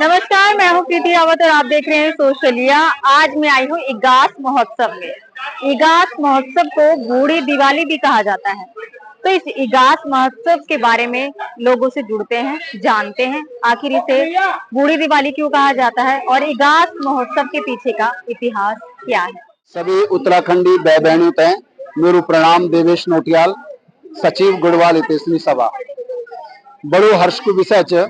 नमस्कार, मैं हूँ प्रीति रावत और आप देख रहे हैं सोशलिया। आज मैं आई हूँ इगास महोत्सव में। इगास महोत्सव को बूढ़ी दिवाली भी कहा जाता है। तो इस इगास महोत्सव के बारे में लोगों से जुड़ते हैं, जानते हैं आखिर इसे बूढ़ी दिवाली क्यों कहा जाता है और इगास महोत्सव के पीछे का इतिहास क्या है। सभी उत्तराखंडी भाई बहनों तय मेरू प्रणाम। देवेश नोटियाल, सचिव गढ़वाल हितैषणी सभा। बड़ो हर्ष को विषय च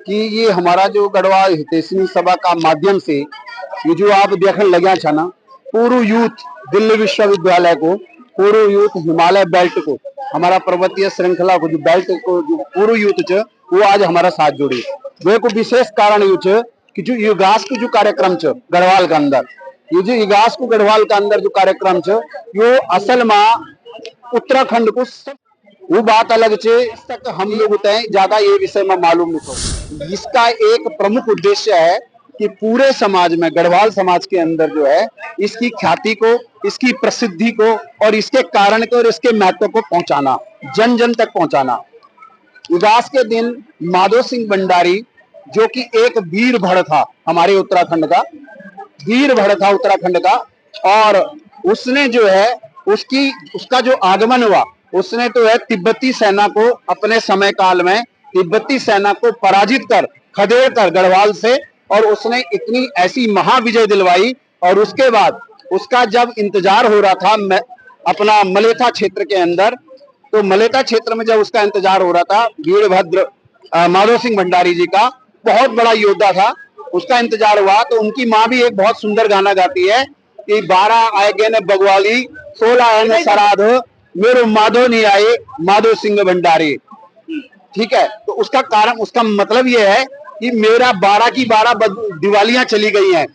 कि ये हमारा जो गढ़वाल हितैषणी सभा का माध्यम से ये जो आप देखने लगे छा ना, पूरा यूथ दिल्ली विश्वविद्यालय को, पूरा यूथ हिमालय बेल्ट को, हमारा पर्वतीय श्रृंखला को जो बेल्ट को जो पूरा यूथ च वो आज हमारा साथ जुड़ी। वो को विशेष कारण यू च कि जो इगास को जो कार्यक्रम च गढ़वाल के अंदर, ये जो इगास को गढ़वाल के अंदर जो कार्यक्रम च यो असल में उत्तराखंड को वो बात अलग छे। इस तक हम लोग तय ज्यादा ये विषय में मालूम नहीं हो। इसका एक प्रमुख उद्देश्य है कि पूरे समाज में, गढ़वाल समाज के अंदर जो है, इसकी ख्याति को, इसकी प्रसिद्धि को और इसके कारण को और इसके महत्व को पहुंचाना, जन जन तक पहुंचाना। इगास के दिन माधो सिंह भंडारी जो कि एक वीर भड़ था, हमारे उत्तराखंड का वीर भड़ था उत्तराखंड का, और उसने जो है उसका जो आगमन हुआ, उसने तो है तिब्बती सेना को अपने समय काल में तिब्बती सेना को पराजित कर, खदेड़ कर गढ़वाल से, और उसने इतनी ऐसी महाविजय दिलवाई। और उसके बाद उसका जब इंतजार हो रहा था अपना मलेथा क्षेत्र के अंदर, तो मलेथा क्षेत्र में जब उसका इंतजार हो रहा था, वीरभद्र माधो सिंह भंडारी जी का बहुत बड़ा योद्धा था, उसका इंतजार हुआ। तो उनकी माँ भी एक बहुत सुंदर गाना गाती है कि 12 आए गए ने बगवाली, 16 आए ने सराध, मेरे माधो नहीं आए माधो सिंह भंडारी। ठीक है, तो उसका कारण, उसका मतलब यह है कि मेरा 12 की 12 दिवालियां चली गई हैं,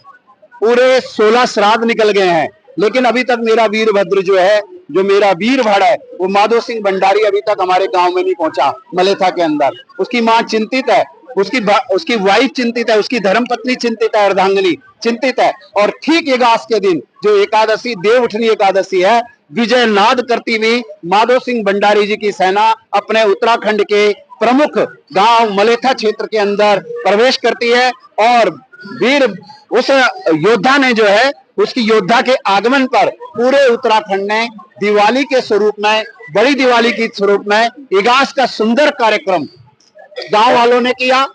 पूरे 16 श्राद्ध निकल गए हैं, लेकिन अभी तक मेरा वीरभद्र जो है, जो मेरा वीर भड़ है, वो माधो सिंह भंडारी अभी तक हमारे गांव में नहीं पहुंचा मलेथा के अंदर। उसकी माँ चिंतित है, उसकी वाइफ चिंतित है, उसकी धर्मपत्नी चिंतित है, अर्धांगिनी चिंतित है। और ठीक इगास के दिन जो एकादशी, देव उठनी एकादशी है, विजय नाद करती हुई माधो सिंह भंडारी जी की सेना अपने उत्तराखंड के प्रमुख गांव मलेथा क्षेत्र के अंदर प्रवेश करती है। और वीर उस योद्धा ने जो है, उसकी योद्धा के आगमन पर पूरे उत्तराखंड ने दिवाली के स्वरूप में, बड़ी दिवाली के स्वरूप में इगास का सुंदर कार्यक्रम गांव वालों ने किया।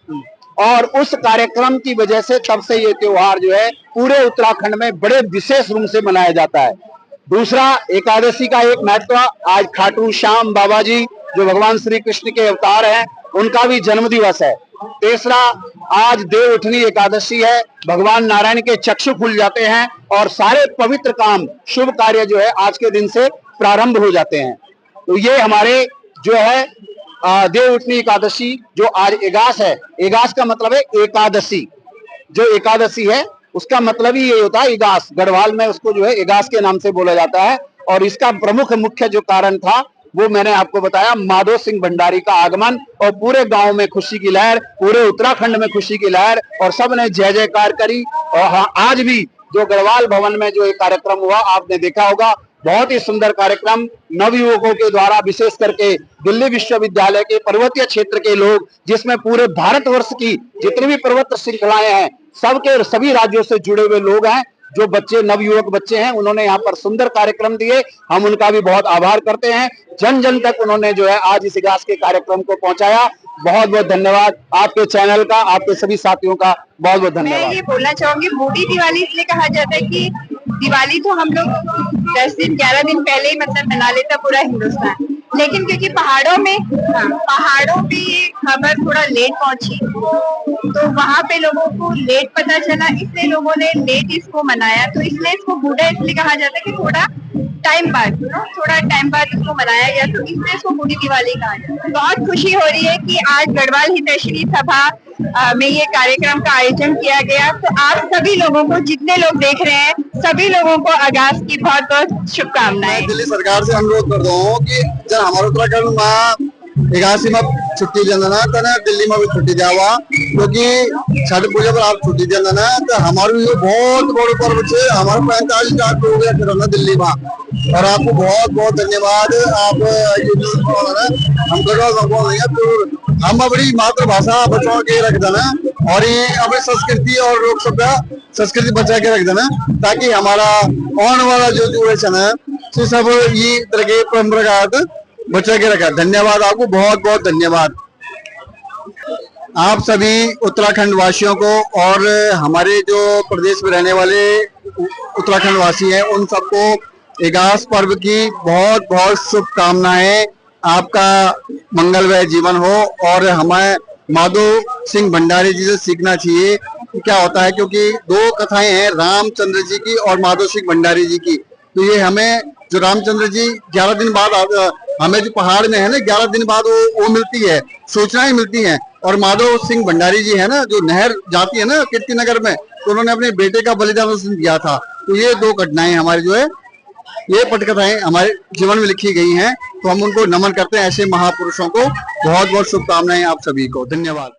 और उस कार्यक्रम की वजह से तब से ये त्योहार जो है पूरे उत्तराखंड में बड़े विशेष रूप से मनाया जाता है। दूसरा, एकादशी का एक महत्व, आज खाटू श्याम बाबा जी जो भगवान श्री कृष्ण के अवतार हैं, उनका भी जन्म दिवस है। तीसरा, आज देव उठनी एकादशी है, भगवान नारायण के चक्षु खुल जाते हैं और सारे पवित्र काम, शुभ कार्य जो है आज के दिन से प्रारंभ हो जाते हैं। तो ये हमारे जो है देव उठनी एकादशी जो आज इगास है, इगास का मतलब है एकादशी। जो एकादशी है उसका मतलब ही ये होता है इगास, गढ़वाल में उसको जो है इगास के नाम से बोला जाता है। और इसका प्रमुख मुख्य जो कारण था वो मैंने आपको बताया, माधो सिंह भंडारी का आगमन, और पूरे गांव में खुशी की लहर, पूरे उत्तराखंड में खुशी की लहर, और सब ने जय जयकार करी। और हाँ, आज भी जो गढ़वाल भवन में जो एक कार्यक्रम हुआ, आपने देखा होगा, बहुत ही सुंदर कार्यक्रम नवयुवकों के द्वारा, विशेष करके दिल्ली विश्वविद्यालय के पर्वतीय क्षेत्र के लोग, जिसमें पूरे भारतवर्ष की जितनी भी पर्वत श्रृंखलाएं हैं, सबके सभी राज्यों से जुड़े हुए लोग हैं, जो बच्चे, नवयुवक बच्चे हैं, उन्होंने यहाँ पर सुंदर कार्यक्रम दिए। हम उनका भी बहुत आभार करते हैं। जन जन तक उन्होंने जो है आज इस इगास के कार्यक्रम को पहुंचाया। बहुत बहुत धन्यवाद आपके चैनल का, आपके सभी साथियों का बहुत बहुत धन्यवाद। मैं ये बोलना चाहूंगी, बूढ़ी दिवाली इसलिए कहा जाता है कि दिवाली तो हम लोग 10 दिन 11 दिन पहले ही मतलब मना लेता पूरा हिंदुस्तान, लेकिन क्योंकि पहाड़ों पे ये खबर थोड़ा लेट पहुंची, तो वहाँ पे लोगों को लेट पता चला, इसलिए लोगों ने लेट इसको मनाया। तो इसलिए इसको बूढ़ा इसलिए कहा जाता है कि थोड़ा टाइम बाद इसको मनाया गया, तो इसलिए इसको बूढ़ी दिवाली कहा जाता है। बहुत खुशी हो रही है कि आज गढ़वाल हितैषणी सभा में ये कार्यक्रम का आयोजन किया गया। तो आप सभी लोगों को, जितने लोग देख रहे हैं, सभी लोगों को इगास की बहुत बहुत शुभकामनाएं। दिल्ली सरकार से अनुरोध करता हूँ कि जब हमारे उत्तराखंड में इगासी में छुट्टी देना ना, तो दिल्ली में भी छुट्टी दिया हुआ, क्योंकि छठ पूजा पर आप छुट्टी देना ना, तो हमारे बहुत बड़े पर्व से हमारे 45 लाख लोग हैं दिल्ली में। और आपको बहुत बहुत धन्यवाद। आप हम गढ़वाल तो हम अपनी मातृभाषा बचा के रख देना, और ये अपनी संस्कृति और लोक सभ्य संस्कृति बचा के रख देना, ताकि हमारा आने वाला जो जनरेशन है से सब ये तरह के परंपरागत बचा के रखा। धन्यवाद आपको, बहुत बहुत धन्यवाद आप सभी उत्तराखंड वासियों को, और हमारे जो प्रदेश में रहने वाले उत्तराखंड वासी हैं उन सबको इगास पर्व की बहुत बहुत शुभकामनाएं। आपका मंगलमय जीवन हो। और हमें माधव सिंह भंडारी जी से सीखना चाहिए कि क्या होता है, क्योंकि दो कथाएं हैं, रामचंद्र जी की और माधव सिंह भंडारी जी की। तो ये हमें जो रामचंद्र जी 11 दिन बाद हमें जो पहाड़ में है ना 11 दिन बाद वो मिलती है, सूचनाएं मिलती हैं। और माधव सिंह भंडारी जी है ना, जो नहर जाती है ना कीर्ति नगर में, तो उन्होंने अपने बेटे का बलिदान उस दिन दिया था। तो ये दो घटनाएं हमारी जो है, ये पटकथाएं हमारे जीवन में लिखी गई हैं, तो हम उनको नमन करते हैं। ऐसे महापुरुषों को बहुत बहुत शुभकामनाएं आप सभी को। धन्यवाद।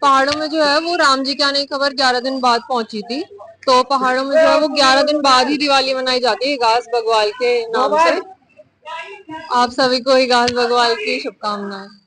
पहाड़ों में जो है वो राम जी के आने की खबर 11 दिन बाद पहुंची थी। तो पहाड़ों में जो है वो 11 दिन बाद ही दिवाली मनाई जाती है इगास बग्वाल के नाम से। आप सभी को इगास बग्वाल की शुभकामनाएं।